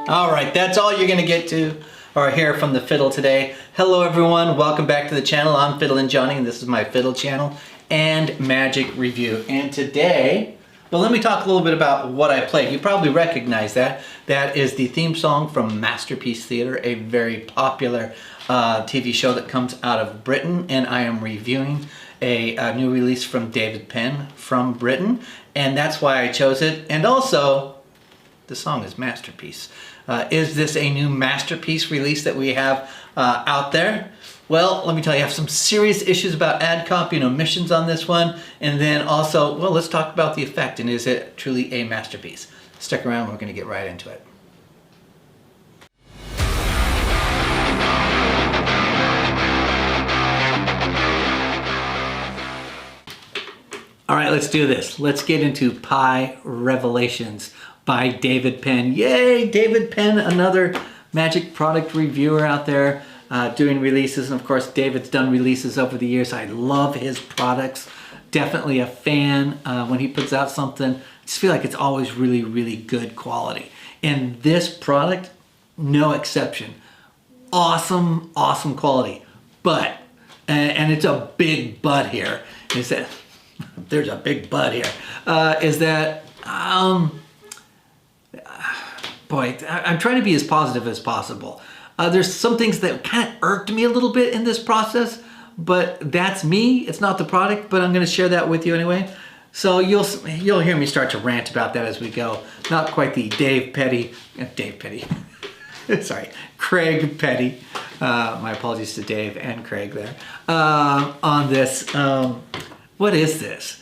All right, that's all you're gonna get to or hear from the fiddle today. Hello everyone, welcome back to the channel. I'm FiddlinJonny and this is my fiddle channel and magic review. And today, well, let me talk a little bit about what I played. You probably recognize that. That is the theme song from Masterpiece Theater, a very popular TV show that comes out of Britain, and I am reviewing a new release from David Penn from Britain, and that's why I chose it. And also, the song is Masterpiece. Is this a new Masterpiece release that we have out there? Well, let me tell you, I have some serious issues about ad copy and omissions on this one. And then also, well, let's talk about the effect, and is it truly a masterpiece? Stick around, we're gonna get right into it. All right, let's do this. Let's get into Pi Revelations by David Penn. Yay, David Penn, another magic product reviewer out there doing releases. And of course, David's done releases over the years. I love his products. Definitely a fan. When he puts out something, I just feel like it's always really, really good quality. And this product, no exception. Awesome, awesome quality. But, and it's a big but here, is that, there's a big but here, is that, boy, I'm trying to be as positive as possible. There's some things that kind of irked me a little bit in this process, but that's me. It's not the product, but I'm going to share that with you anyway. So you'll hear me start to rant about that as we go. Not quite the Craig Petty. My apologies to Dave and Craig there on this. What is this?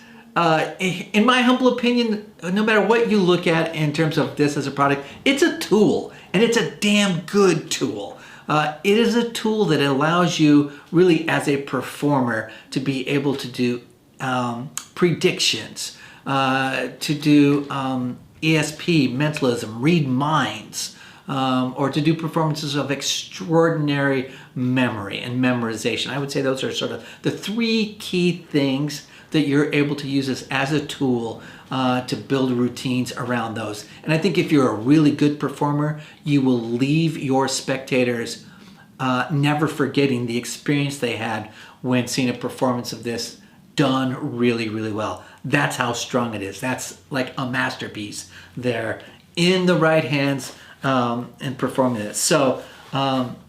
In my humble opinion, no matter what you look at in terms of this as a product, it's a tool, and it's a damn good tool. It is a tool that allows you really as a performer to be able to do predictions, to do ESP, mentalism, read minds, or to do performances of extraordinary memory and memorization. I would say those are sort of the three key things that you're able to use this as a tool to build routines around those. And I think if you're a really good performer, you will leave your spectators never forgetting the experience they had when seeing a performance of this done really, really well. That's how strong it is. That's like a masterpiece there in the right hands and performing this. So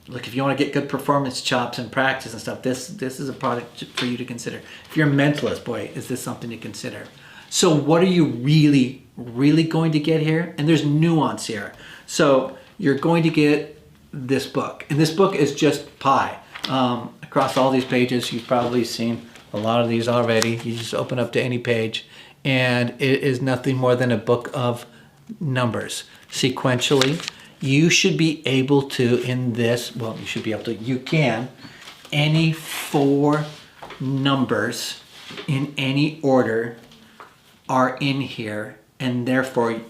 look, if you want to get good performance chops and practice and stuff, this is a product for you to consider. If you're a mentalist, boy, is this something to consider. So what are you really, really going to get here? And there's nuance here. So you're going to get this book, and this book is just Pi. Across all these pages, you've probably seen a lot of these already. You just open up to any page, and it is nothing more than a book of numbers sequentially. You should be able to, in this, well, you should be able to, you can, any 4 numbers in any order are in here, and therefore,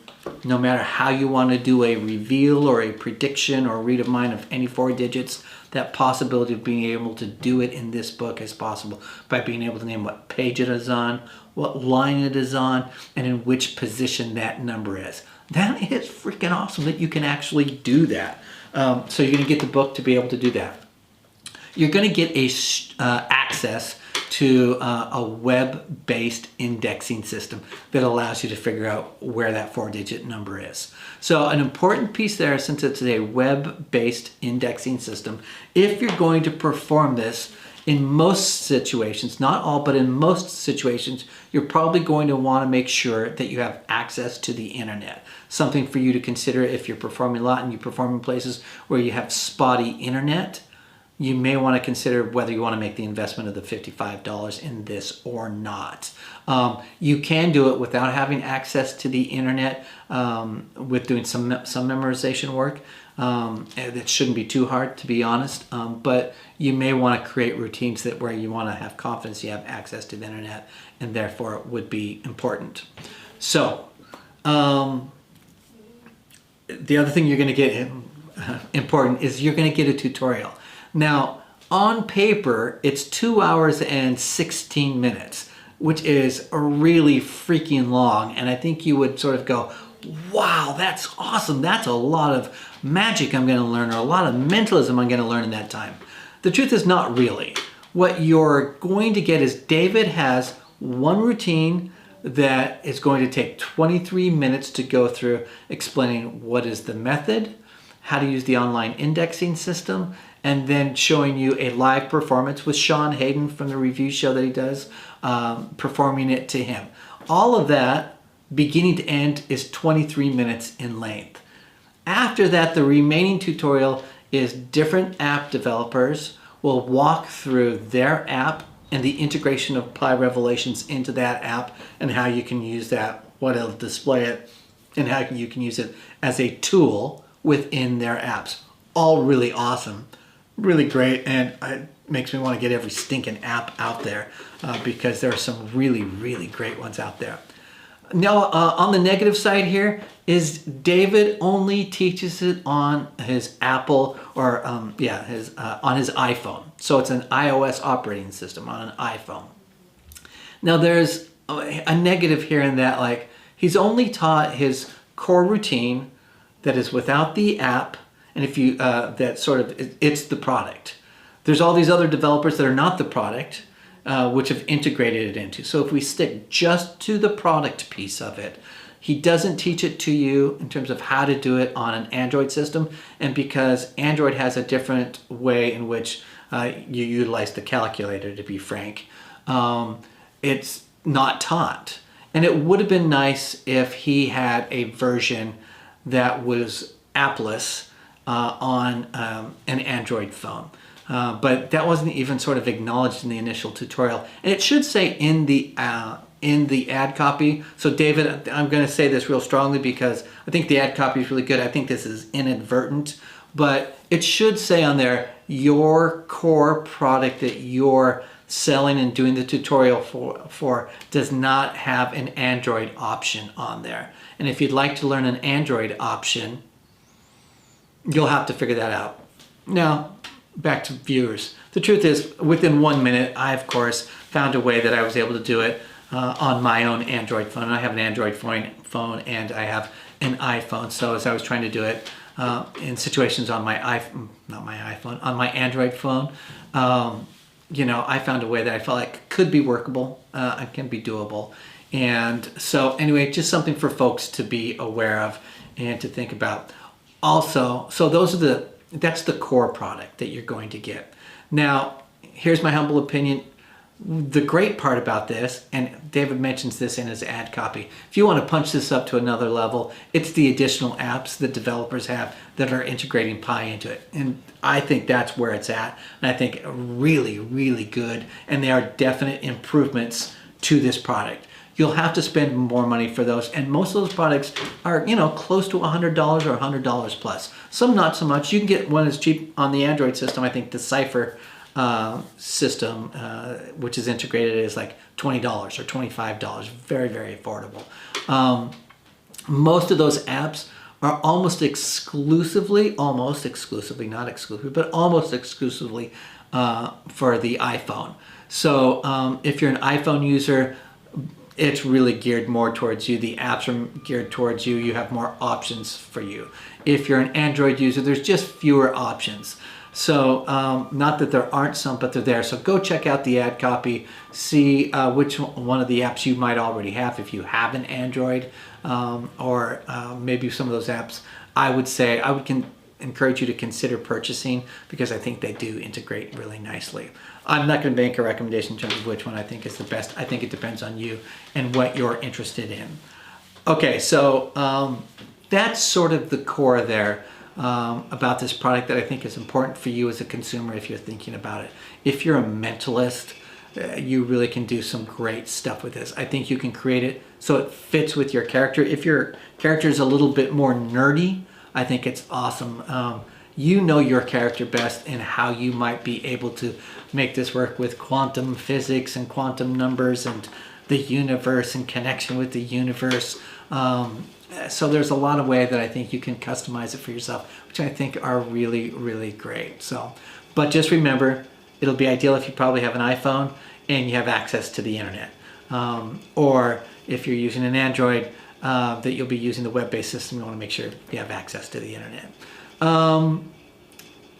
no matter how you want to do a reveal or a prediction or read of mind of any 4 digits, that possibility of being able to do it in this book is possible by being able to name what page it is on, what line it is on, and in which position that number is. That is freaking awesome that you can actually do that. So you're going to get the book to be able to do that. You're going to get access to a web-based indexing system that allows you to figure out where that 4-digit number is. So an important piece there, since it's a web-based indexing system, if you're going to perform this, in most situations, not all, but in most situations, you're probably going to want to make sure that you have access to the internet. Something for you to consider if you're performing a lot and you perform in places where you have spotty internet. You may want to consider whether you want to make the investment of the $55 in this or not. You can do it without having access to the internet with doing some memorization work. It shouldn't be too hard, to be honest, but you may want to create routines that where you want to have confidence you have access to the internet, and therefore it would be important. So the other thing you're going to get important is you're going to get a tutorial. Now, on paper, it's 2 hours and 16 minutes, which is really freaking long. And I think you would sort of go, wow, that's awesome. That's a lot of magic I'm going to learn, or a lot of mentalism I'm going to learn in that time. The truth is not really. What you're going to get is David has one routine that is going to take 23 minutes to go through, explaining what is the method, how to use the online indexing system, and then showing you a live performance with Sean Hayden from the review show that he does, performing it to him. All of that, beginning to end, is 23 minutes in length. After that, the remaining tutorial is different app developers will walk through their app and the integration of Pi Revelations into that app, and how you can use that, what it'll display it, and how you can use it as a tool within their apps. All really awesome, really great, and it makes me want to get every stinking app out there because there are some really, really great ones out there. Now, on the negative side here is David only teaches it on his Apple, or on his iPhone. So it's an iOS operating system on an iPhone. Now there's a negative here in that, like, he's only taught his core routine that is without the app, and if you that sort of, it's the product. There's all these other developers that are not the product, which have integrated it into. So if we stick just to the product piece of it, he doesn't teach it to you in terms of how to do it on an Android system. And because Android has a different way in which you utilize the calculator, to be frank, it's not taught. And it would have been nice if he had a version that was appless on an Android phone. But that wasn't even sort of acknowledged in the initial tutorial. And it should say in the ad copy. So David, I'm going to say this real strongly because I think the ad copy is really good. I think this is inadvertent, but it should say on there, your core product that you're selling and doing the tutorial for does not have an Android option on there. And if you'd like to learn an Android option, you'll have to figure that out. Now, back to viewers. The truth is, within 1 minute, I, of course, found a way that I was able to do it on my own Android phone. I have an Android phone and I have an iPhone. So as I was trying to do it in situations on my iPhone, not my iPhone, on my Android phone, you know, I found a way that I felt like could be workable, and can be doable. And so anyway, just something for folks to be aware of and to think about. Also, so that's the core product that you're going to get. Now, here's my humble opinion. The great part about this, and David mentions this in his ad copy, if you want to punch this up to another level, it's the additional apps that developers have that are integrating Pi into it. And I think that's where it's at. And I think really, really good. And they are definite improvements to this product. You'll have to spend more money for those. And most of those products are, you know, close to $100 or $100 plus. Some not so much. You can get one that's cheap on the Android system. I think the Cypher system, which is integrated, is like $20 or $25. Very, very affordable. Most of those apps are almost exclusively, not exclusively, but almost exclusively for the iPhone. So if you're an iPhone user, it's really geared more towards you. The apps are geared towards you. You have more options for you. If you're an Android user, there's just fewer options. So not that there aren't some, but they're there. So go check out the ad copy, see which one of the apps you might already have if you have an Android, or maybe some of those apps. I would encourage you to consider purchasing because I think they do integrate really nicely. I'm not going to make a recommendation in terms of which one I think is the best. I think it depends on you and what you're interested in. Okay, so that's sort of the core there about this product that I think is important for you as a consumer if you're thinking about it. If you're a mentalist, you really can do some great stuff with this. I think you can create it so it fits with your character. If your character is a little bit more nerdy, I think it's awesome. You know your character best and how you might be able to make this work with quantum physics and quantum numbers and the universe and connection with the universe. So there's a lot of ways that I think you can customize it for yourself, which I think are really, really great. So, but just remember, it'll be ideal if you probably have an iPhone and you have access to the internet. Or if you're using an Android, that you'll be using the web-based system, you want to make sure you have access to the internet.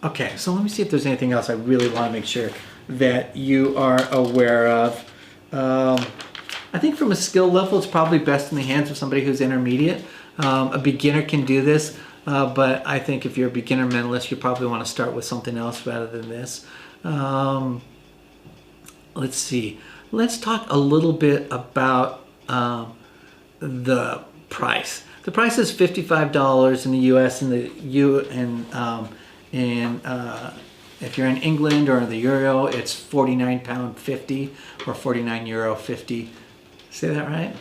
Okay, so let me see if there's anything else I really want to make sure that you are aware of. I think from a skill level, it's probably best in the hands of somebody who's intermediate. A beginner can do this, but I think if you're a beginner mentalist, you probably want to start with something else rather than this. Let's see. Let's talk a little bit about the price. The price is $55 in the U.S. If you're in England or the Euro, it's £49.50 or €49.50. Say that right?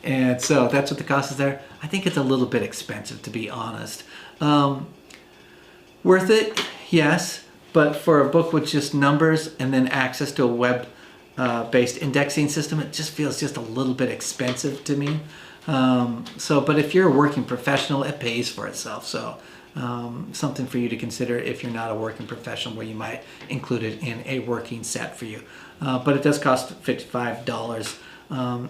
And so that's what the cost is there. I think it's a little bit expensive, to be honest. Worth it? Yes. But for a book with just numbers and then access to a web-based indexing system, it just feels just a little bit expensive to me. But if you're a working professional, it pays for itself. So something for you to consider if you're not a working professional, where you might include it in a working set for you. But it does cost $55.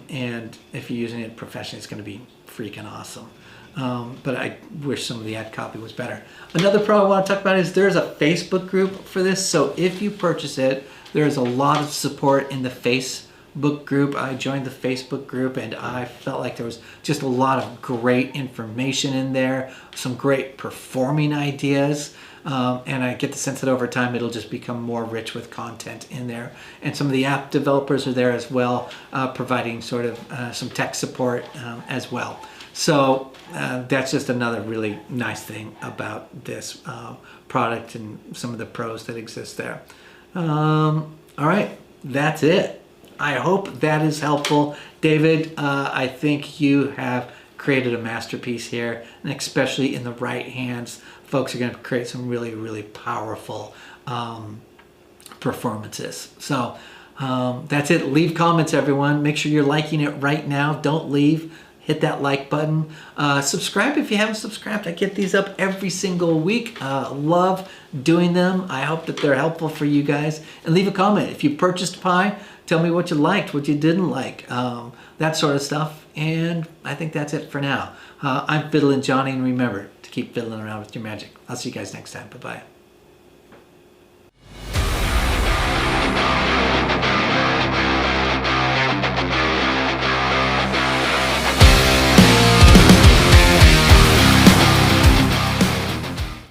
And if you're using it professionally, it's going to be freaking awesome. But I wish some of the ad copy was better. Another pro I want to talk about is there's a Facebook group for this. So if you purchase it, there's a lot of support in the Facebook group. I joined the Facebook group and I felt like there was just a lot of great information in there, some great performing ideas. And I get the sense that over time it'll just become more rich with content in there. And some of the app developers are there as well, providing sort of some tech support as well. So that's just another really nice thing about this product and some of the pros that exist there. All right, that's it. I hope that is helpful. David, I think you have created a masterpiece here, and especially in the right hands, folks are going to create some really, really powerful performances. So that's it. Leave comments, everyone. Make sure you're liking it right now. Don't leave. Hit that like button. Subscribe if you haven't subscribed. I get these up every single week. Love doing them. I hope that they're helpful for you guys. And leave a comment. If you purchased Pi, tell me what you liked, what you didn't like, that sort of stuff. And I think that's it for now. I'm FiddlinJonny, and remember to keep fiddling around with your magic. I'll see you guys next time. Bye-bye.